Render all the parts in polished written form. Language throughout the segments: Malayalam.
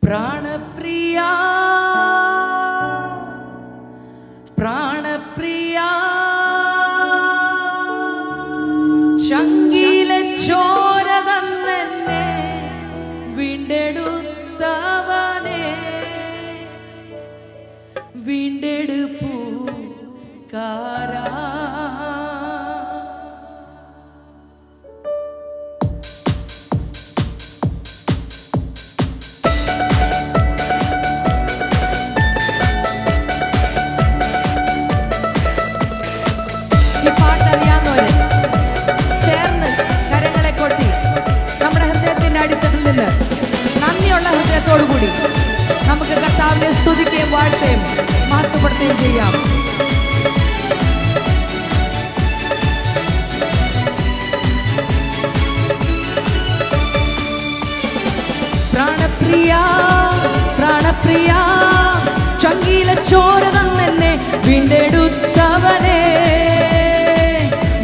പ്രാണപ്രിയാ പ്രാണപ്രിയാ ചങ്കിലെ ചോര തന്നെന്നെ വീണ്ടെടുത്തവനെ വീണ്ടെടുപ്പുകാരാ നന്ദിയുള്ള ഹൃദയത്തോടുകൂടി നമുക്ക് കർത്താവിനെ സ്തുതിക്കുകയും വാഴ്ത്തുകയും മഹത്വപ്പെടുത്തുകയും ചെയ്യാം. പ്രാണപ്രിയാ പ്രാണപ്രിയാ ചങ്കിലെ ചോര തന്നെന്നെ വീണ്ടെടുത്തവനെ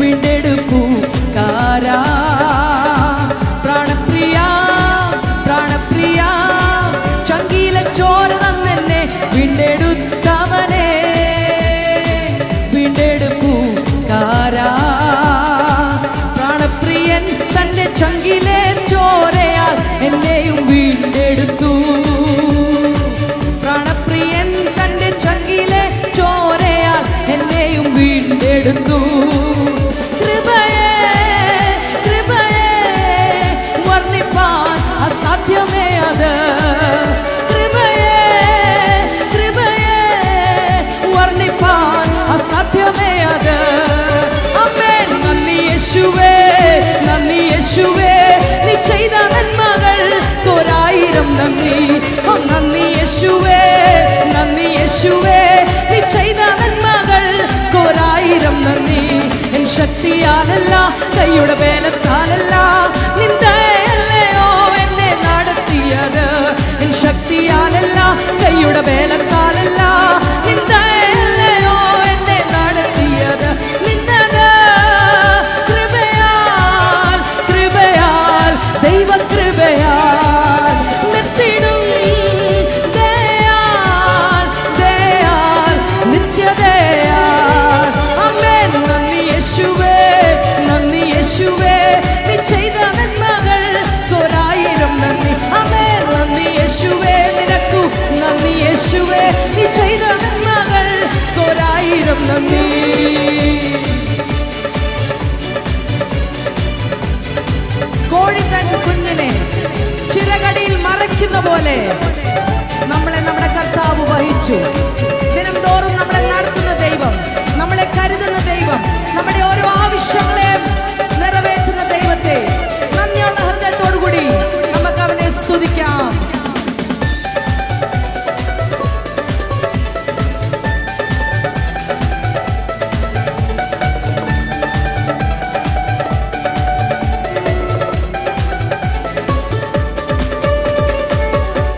വീണ്ടെടുപ്പുകാരാ ചോര തന്നെന്നെ വീണ്ടെടുത്തവനെ വീണ്ടെടുപ്പുകാരാ പ്രാണപ്രിയൻ തന്റെ ചങ്കിലെ ചോരയാൽ എന്നെയും വീണ്ടെടുത്തു. പ്രാണപ്രിയൻ തന്റെ ചങ്കിലെ ചോരയാൽ എന്നെയും വീണ്ടെടുത്തു. കൃപയേ കൃപയേ വർണ്ണിപ്പാൻ അസാധ്യമേ അത്. നന്ദി യേശുവേ നീ ചെയ്ത നന്മകൾ തോരായിരം നന്ദി. നന്ദി യേശുവേ നീ ചെയ്ത നന്മകൾ തോരായിരം നന്ദി. എൻ ശക്തിയാലല്ല കൈയുടെ ബലത്താലല്ല നിന്ദയല്ലയോ എന്നെ നടത്തിയത്. എൻ ശക്തിയാലല്ല കൈയുടെ ബലത്താലല്ല നിന്ദയല്ലയോ എന്നെ നടത്തിയത്. ദൈവകൃപയാൽ നിർത്തിടും ദയാൽ ദയാൽ നിത്യദയാൽ. ആമേൻ. നന്ദി യേശുവേ നീ ചെയ്ത നന്മകൾ തോരായിരം നന്ദി. ആമേൻ. നന്ദി യേശുവേ നിനക്കു നന്ദി യേശുവേ നീ ചെയ്ത നന്മകൾ തോരായിരം നന്ദി. കോഴി തൻ കുഞ്ഞിനെ ചിറകടിയിൽ മറയ്ക്കുന്ന പോലെ നമ്മളെ നമ്മുടെ കർത്താവ് വഹിച്ചു. ദിനം തോറും നമ്മളെ നടത്തുന്ന ദൈവം, നമ്മളെ കരുതുന്ന ദൈവം, നമ്മുടെ ഓരോ ആവശ്യങ്ങളെയും നിറവേറ്റുന്ന ദൈവത്തെ നന്ദിയുള്ള ഹൃദയത്തോടുകൂടി നമുക്ക് അവനെ സ്തുതിക്കാം.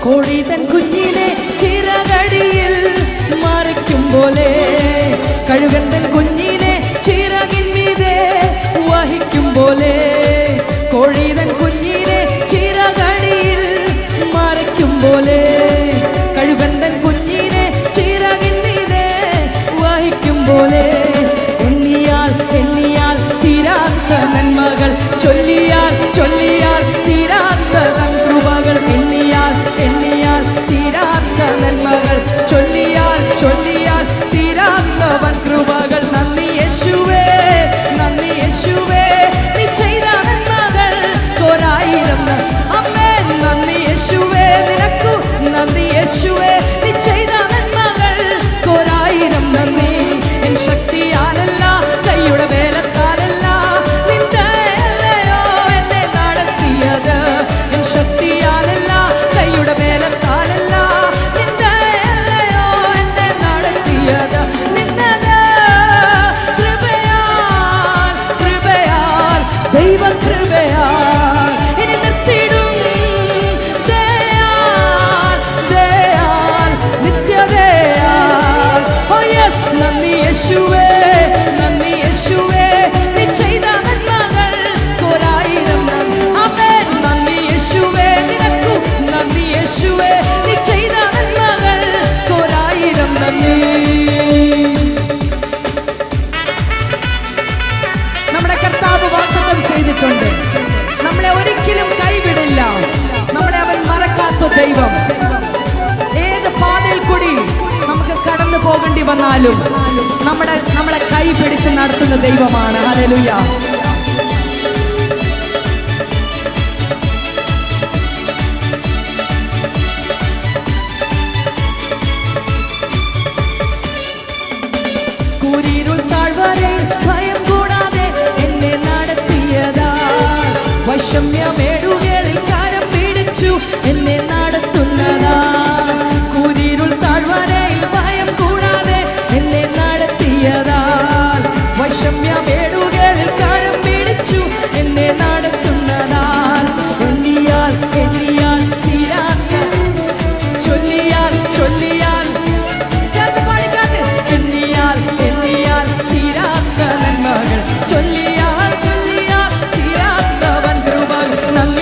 കോഴി തൻ കുഞ്ഞിനെ ചിറകടിയിൽ മറയ്ക്കും പോലെ കഴുകൻ തൻ കുഞ്ഞിനെ ചിറകിന്മീതെ വഹിക്കും പോലെ കോഴി തൻ കുഞ്ഞിനെ ചിറകടിയിൽ മറയ്ക്കും പോലെ കഴുകൻ തൻ കുഞ്ഞിനെ ചിറകിന്മീതെ വഹിക്കും പോലെ എണ്ണിയാൽ എണ്ണിയാൽ തീരാത്ത നന്മകൾ ചൊല്ലിയാൽ ചൊല്ലിയാൽ തീരാത്ത കൃപകൾ എണ്ണിയാൽ എണ്ണിയാൽ തീരാത്ത നന്മകൾ ചൊല്ലിയാൽ ചൊല്ലിയാൽ തീരാത്ത വൻ കൃപകൾ നമുക്ക് ദൈവം. ഏത് പാതയിൽ കൂടി നമുക്ക് കടന്നു പോകേണ്ടി വന്നാലും നമ്മളെ കൈ പിടിച്ച് നടത്തുന്ന ദൈവമാണ്. ഹല്ലേലൂയ. കൂരിരുൾ താഴ്വരയിൽ ഭയം കൂടാതെ എന്നെ നടത്തിയതാ, വൈഷമ്യമേടുകളിൽ കരം പിടിച്ചു എന്നെ നടത്തുന്നതാ. കൂരിരുൾ താഴ്വരയിൽ ഭയം കൂടാതെ എന്നെ നടത്തിയതാ, വൈഷമ്യമേടുകളിൽ കരം പിടിച്ചു എന്നെ നടത്തുന്നതാ. എണ്ണിയാൽ എണ്ണിയാൽ തീരാത്ത, ചൊല്ലിയാൽ ചൊല്ലിയാൽ എണ്ണിയാൽ എണ്ണിയാൽ തീരാത്ത നന്മകൾ, ചൊല്ലിയാൽ ചൊല്ലിയാൽ തീരാത്ത വൻ കൃപകൾ.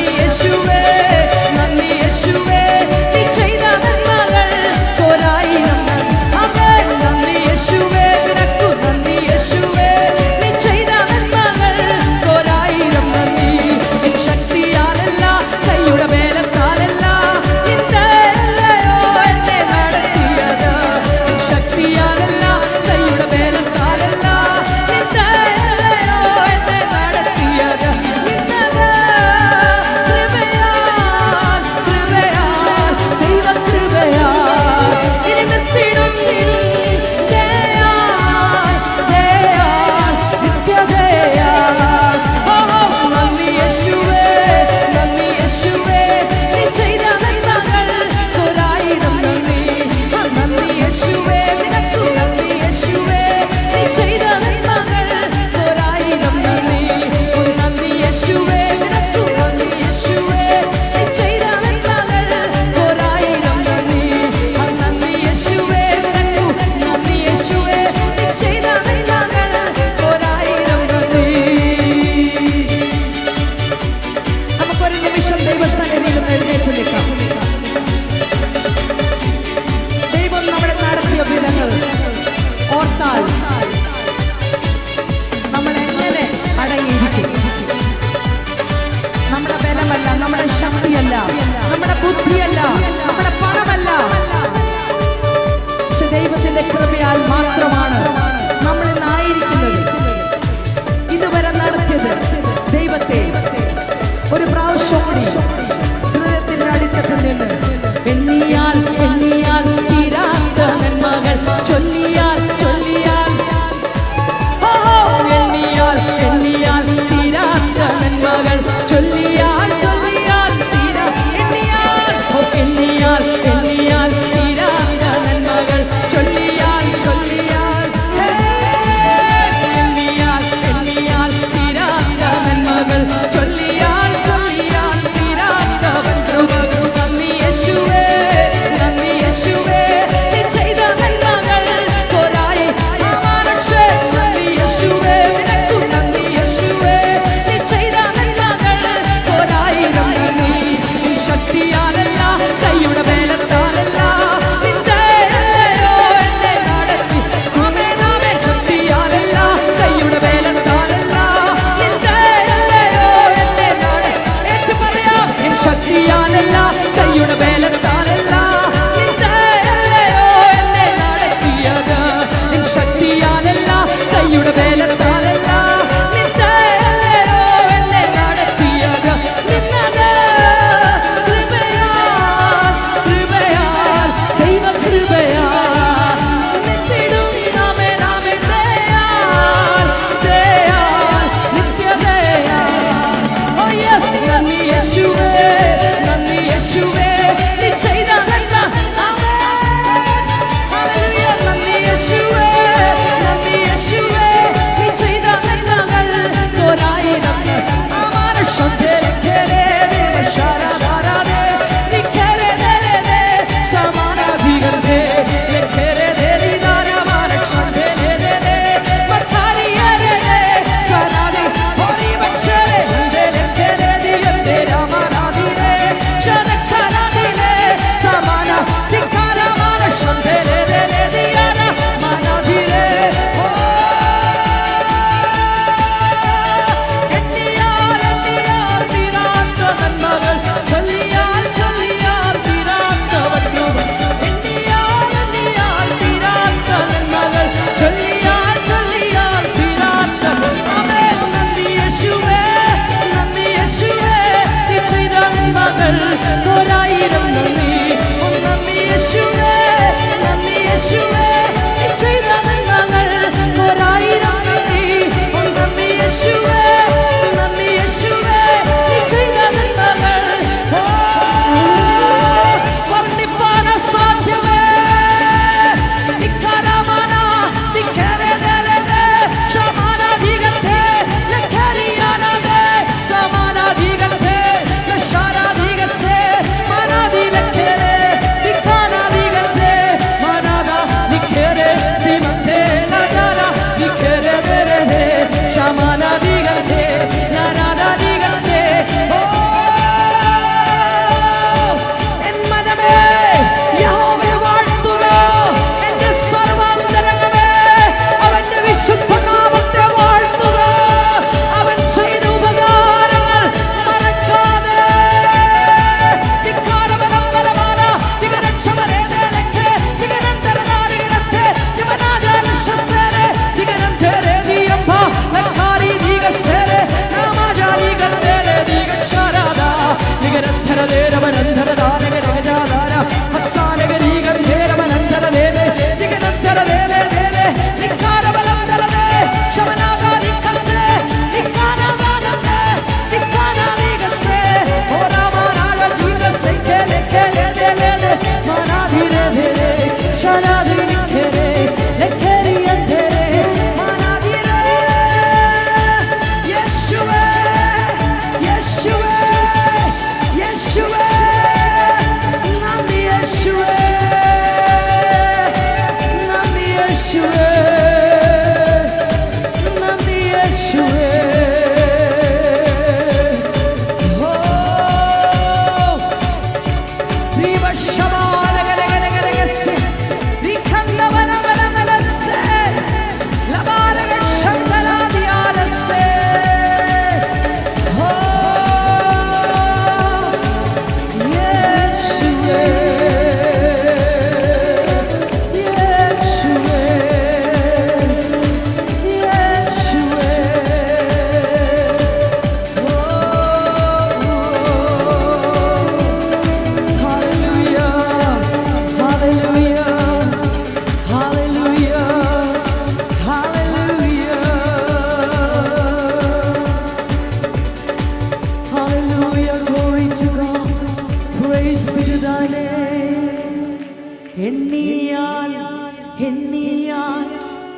എണ്ണിയാൽ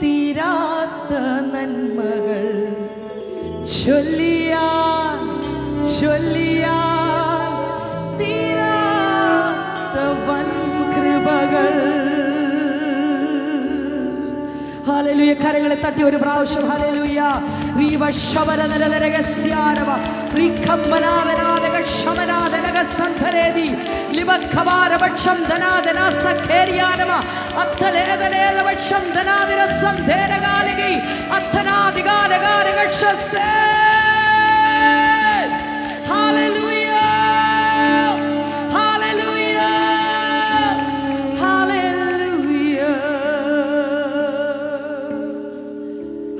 തീരാത്ത നന്മകൾ ചൊല്ലിയാൽ തീരാത്ത വൻ കൃപകൾ. ഹല്ലേലൂയ. കരങ്ങളെ തട്ടി ഒരു പ്രാവശ്യം hallelujah.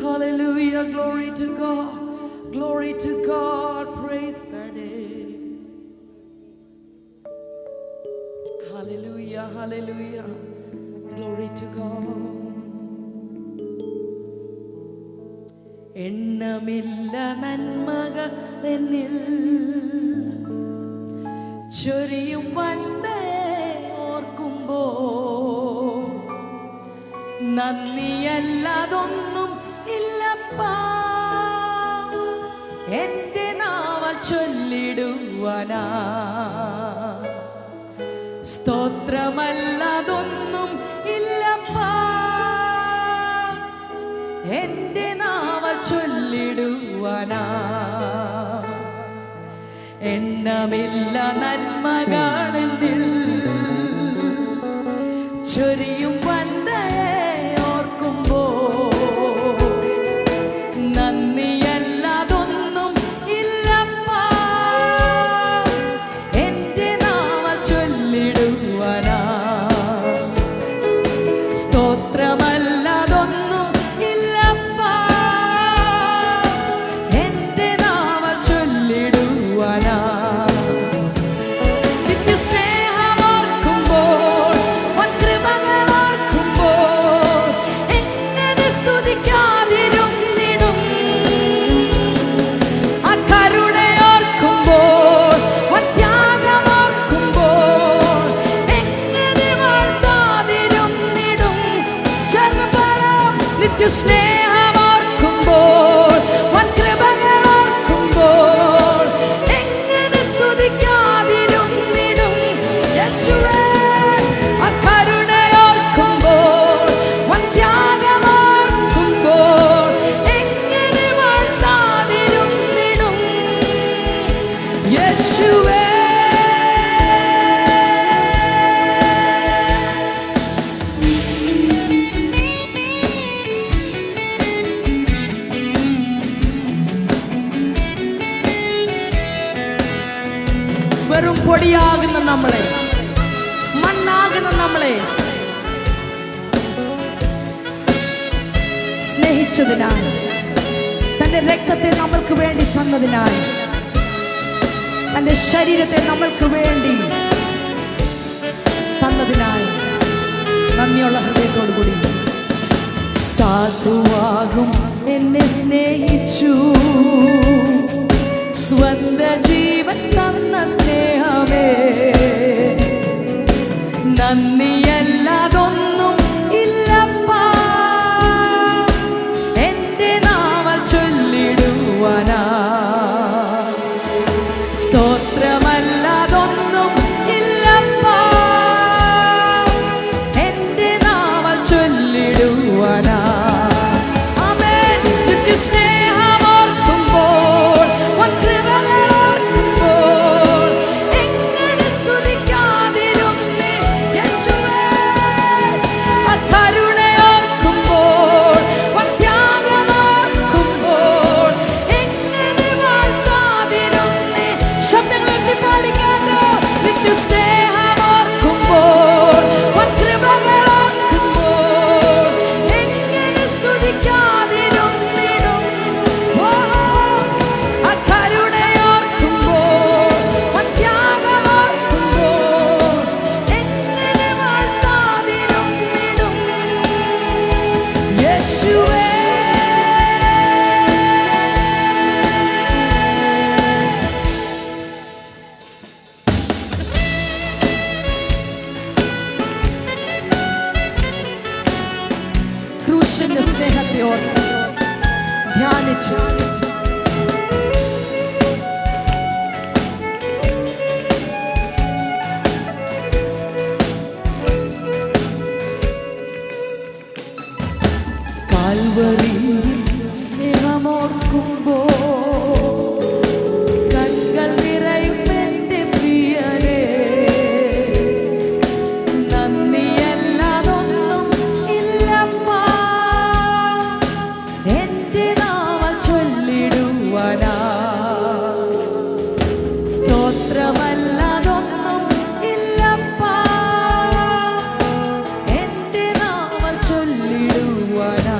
Hallelujah, glory to God, glory to God, praise the name. Hallelujah, hallelujah, glory to God. എണ്ണമില്ല നന്മകൾ എന്നിൽ ചൊരിയും വണ്ടേ ഓർക്കുമ്പോൾ നന്ദിയല്ലാതൊന്നും ഇല്ലപ്പാ എന്റെ നാവാൽ ചൊല്ലിടുവാനാ. സ്തോത്രമല്ലാതൊന്നും ഇല്ലപ്പാ എന്റെ നാവാൽ ചൊല്ലിടുവാനാ. എണ്ണമില്ല നന്മകളെന്നിൽ ചൊരിയും വണ്ടേ സ്നേഹമോർക്കുമ്പോൾ വൻകൃപകളോർക്കുമ്പോൾ എങ്ങനെ സ്തുതിക്കാതിരുന്നിടും യേശുവേ. അകരുണയോർക്കുമ്പോൾ വൻത്യാഗമോർക്കുമ്പോൾ എങ്ങനെ വാഴ്ത്താതിരുന്നിടും യേശുവേ. വെറും പൊടിയാകുന്ന നമ്മളെ, മണ്ണാകുന്ന നമ്മളെ സ്നേഹിച്ചതിനായി, തന്റെ രക്തത്തെ നമ്മൾക്ക് വേണ്ടി തന്നതിനായി, തന്റെ ശരീരത്തെ നമ്മൾക്ക് വേണ്ടി തന്നതിനായി നന്ദിയുള്ള ഹൃദയത്തോടുകൂടി സാധുവാകും എന്നെ സ്നേഹിച്ചു സ്വന്ത ജീവൻ തന്ന സ്നേഹമേ. നന്ദിയല്ലാതൊന്നും ഇല്ലപ്പാ എന്റെ നാവാൽ ചൊല്ലിടുവാനാ. സ്തോത്രമല്ലാതൊന്നും ഇല്ലപ്പാ എന്റെ നാവാൽ ചൊല്ലിടുവാനാ. ആമേൻ. സ്നേഹമോർക്കുമ്പോൾ വൻകൃപകളോർക്കുമ്പോൾ എങ്ങനെ സ്തുതിക്കാതിരും സ്നേഹത്തെ ഓർത്ത് ധ്യാനിച്ചു. കാൽവരി സ്നേഹമോർക്കുമ്പോ കണ്ണുകൾ നിറയും എന്റെ പ്രിയനേ. നന്ദിയല്ലാതൊന്നും ഇല്ലപ്പാ എന്റെ നാമം ചൊല്ലിടുവാനാ. സ്തോത്രമല്ലാതൊന്നും ഇല്ലപ്പാ എന്റെ നാമം ചൊല്ലിടുവാനാ.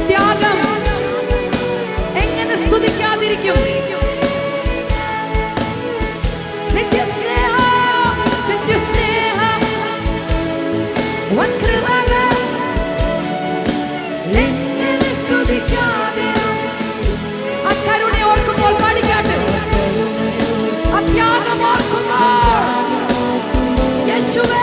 ത്യാഗം എങ്ങനെ സ്തുതിക്കാതിരിക്കും? നിത്യസ്നേഹം, നിത്യസ്നേഹം, വൻകൃപകൾ എങ്ങനെ സ്തുതിക്കാതിരിക്കും? ആ കരുണ ഓർക്കുമ്പോൾ പാടിക്കാട്ട്, ആ ത്യാഗം ഓർക്കുമ്പോൾ യേശുവേ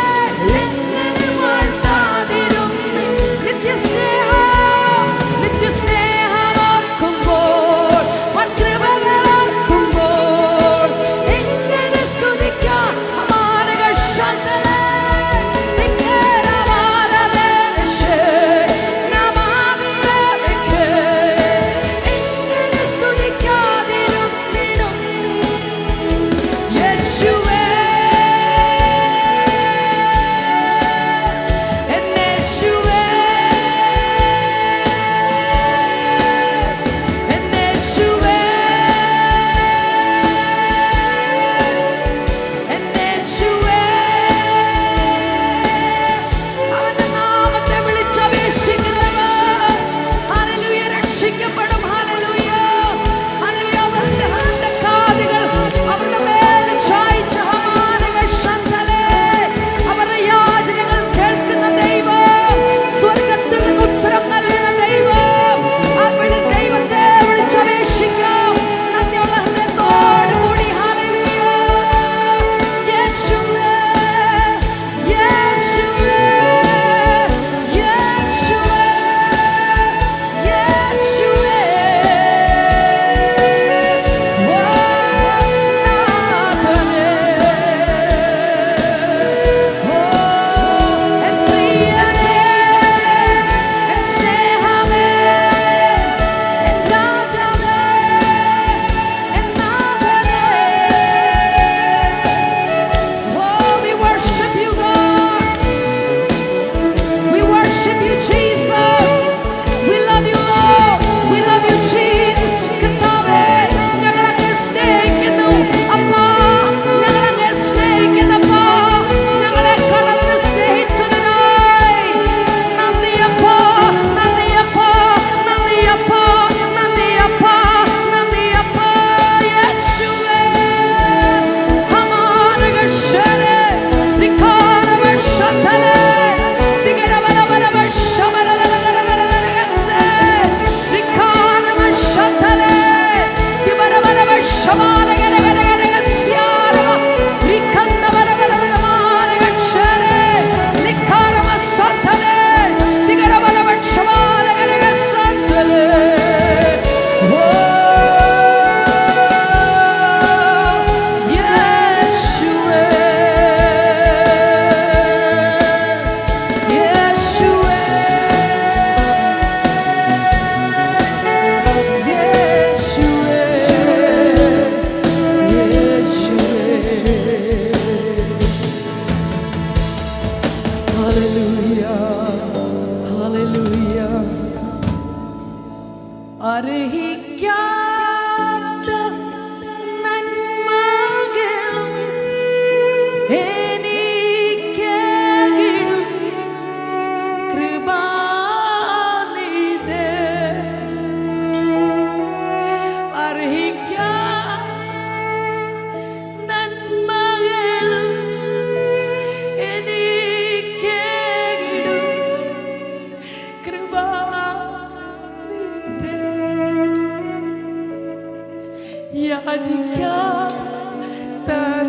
യാചിക്കാത്ത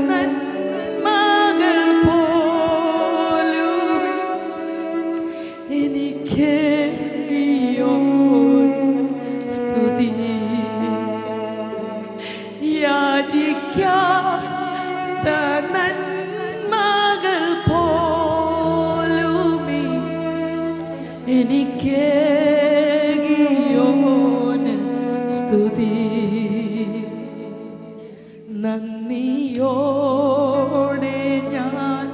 നന്മകൾ പോലും എനിക്ക് സ്തുതി. യാചിക്കാത്ത നന്മകൾ പോലും എനിക്ക് സ്തുതി. നന്ദിയോടെ ഞാൻ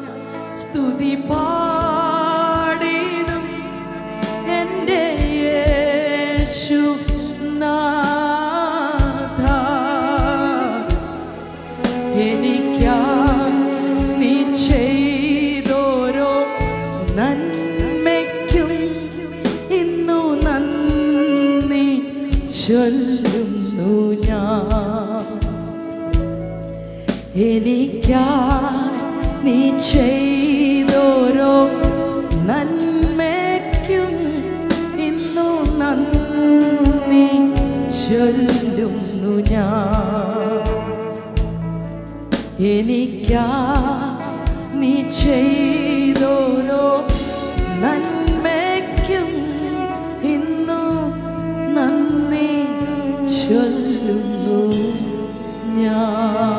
സ്തുതി പാടിടും എൻ്റെ യേശുനാഥ. എനിക്കായി നീ ചെയ്തോരോ നന്മയ്ക്കും ഇന്നു നന്ദി ചൊല്ലുന്നു ഞാൻ. എനിക്കായി നീ ചെയ്തോരോ നന്മയ്ക്കും ഇന്നു നന്ദി ചൊല്ലുന്നു ഞാൻ. എനിക്കായി നീ ചെയ്തോരോ നന്മയ്ക്കും ഇന്നു നന്ദി ചൊല്ലുന്നു ഞാൻ.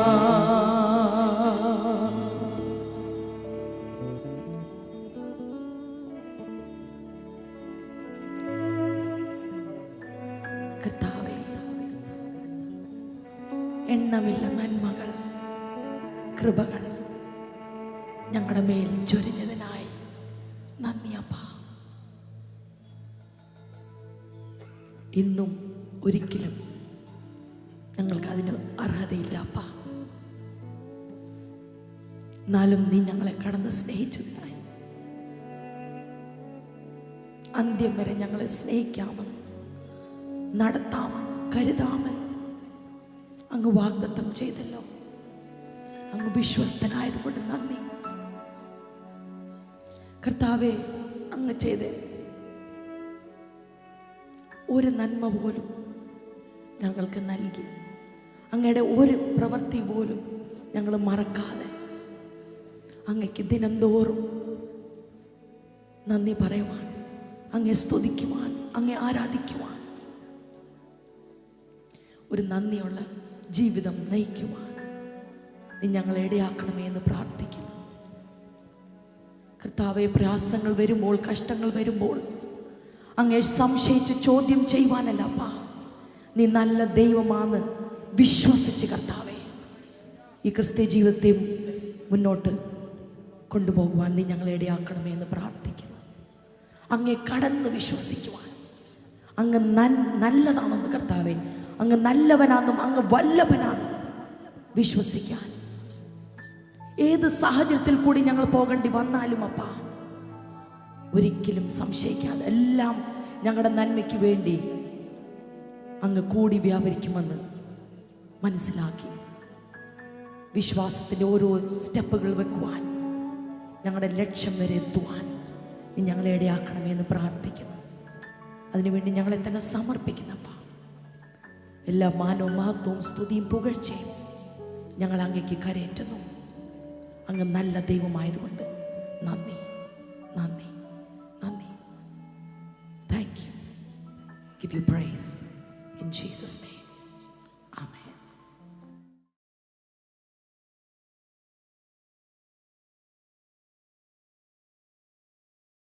കർത്താവേ, എണ്ണമില്ല നന്മകൾ, കൃപകൾ ഞങ്ങളുടെ മേൽ ചൊരിഞ്ഞതിനായി നന്ദി അപ്പാ. ഇന്നും ഒരിക്കലും ഞങ്ങൾക്ക് അതിന് അർഹതയില്ല അപ്പാ. എന്നാലും നീ ഞങ്ങളെ കടന്ന് സ്നേഹിച്ചതിനായി, അന്ത്യം വരെ ഞങ്ങളെ സ്നേഹിക്കാമെന്ന്, നടത്താമെന്ന്, കരുതാമെന്ന് അങ്ങ് വാഗ്ദത്തം ചെയ്തല്ലോ. അങ്ങ് വിശ്വസ്തനായതുകൊണ്ട് നന്ദി കർത്താവേ. അങ്ങ് ചെയ്ത ഒരു നന്മ പോലും ഞങ്ങൾക്ക് നൽകി, അങ്ങയുടെ ഒരു പ്രവൃത്തി പോലും ഞങ്ങൾ മറക്കാതെ അങ്ങയ്ക്ക് ദിനം തോറും നന്ദി പറയുവാൻ, അങ്ങയെ സ്തുതിക്കുവാൻ, അങ്ങയെ ആരാധിക്കുവാൻ, ഒരു നന്ദിയുള്ള ജീവിതം നയിക്കുവാൻ നീ ഞങ്ങളെ ഇടയാക്കണമേ എന്ന് പ്രാർത്ഥിക്കുന്നു കർത്താവെ. പ്രയാസങ്ങൾ വരുമ്പോൾ, കഷ്ടങ്ങൾ വരുമ്പോൾ അങ്ങയെ സംശയിച്ച് ചോദ്യം ചെയ്യുവാനല്ല അപ്പാ, നീ നല്ല ദൈവമാണെന്ന് വിശ്വസിച്ച് കർത്താവെ ഈ ക്രിസ്ത്യ ജീവിതത്തെ മുന്നോട്ട് കൊണ്ടുപോകുവാൻ നീ ഞങ്ങളെ ഇടയാക്കണമേ എന്ന് പ്രാർത്ഥിക്കുന്നു. അങ്ങയെ കടന്ന് വിശ്വസിക്കുവാൻ, അങ്ങ് നല്ലതാണെന്ന് കർത്താവെ, അങ്ങ് നല്ലവനാണെന്നും അങ്ങ് വല്ലഭനാണെന്നും വിശ്വസിക്കാൻ ഏത് സാഹചര്യത്തിൽ കൂടി ഞങ്ങൾ പോകേണ്ടി വന്നാലും അപ്പാ ഒരിക്കലും സംശയിക്കാതെ എല്ലാം ഞങ്ങളുടെ നന്മയ്ക്ക് വേണ്ടി അങ്ങ് കൂടി വ്യാപരിക്കുമെന്ന് മനസ്സിലാക്കി വിശ്വാസത്തിൻ്റെ ഓരോ സ്റ്റെപ്പുകൾ വെക്കുവാൻ, ഞങ്ങളുടെ ലക്ഷ്യം വരെ എത്തുവാൻ നീ ഞങ്ങളെ ഇടയാക്കണമേ എന്ന് പ്രാർത്ഥിക്കുന്നു. അതിനുവേണ്ടി ഞങ്ങളെ തന്നെ സമർപ്പിക്കുന്നപ്പ എല്ലാ മാനവും മഹത്വവും സ്തുതിയും പുകഴ്ചയും ഞങ്ങൾ അങ്ങേക്ക് കരയേറ്റുന്നു. അങ്ങ് നല്ല ദൈവമായതുകൊണ്ട് നന്ദി, നന്ദി, നന്ദി. Thank you. Give you praise in Jesus' name.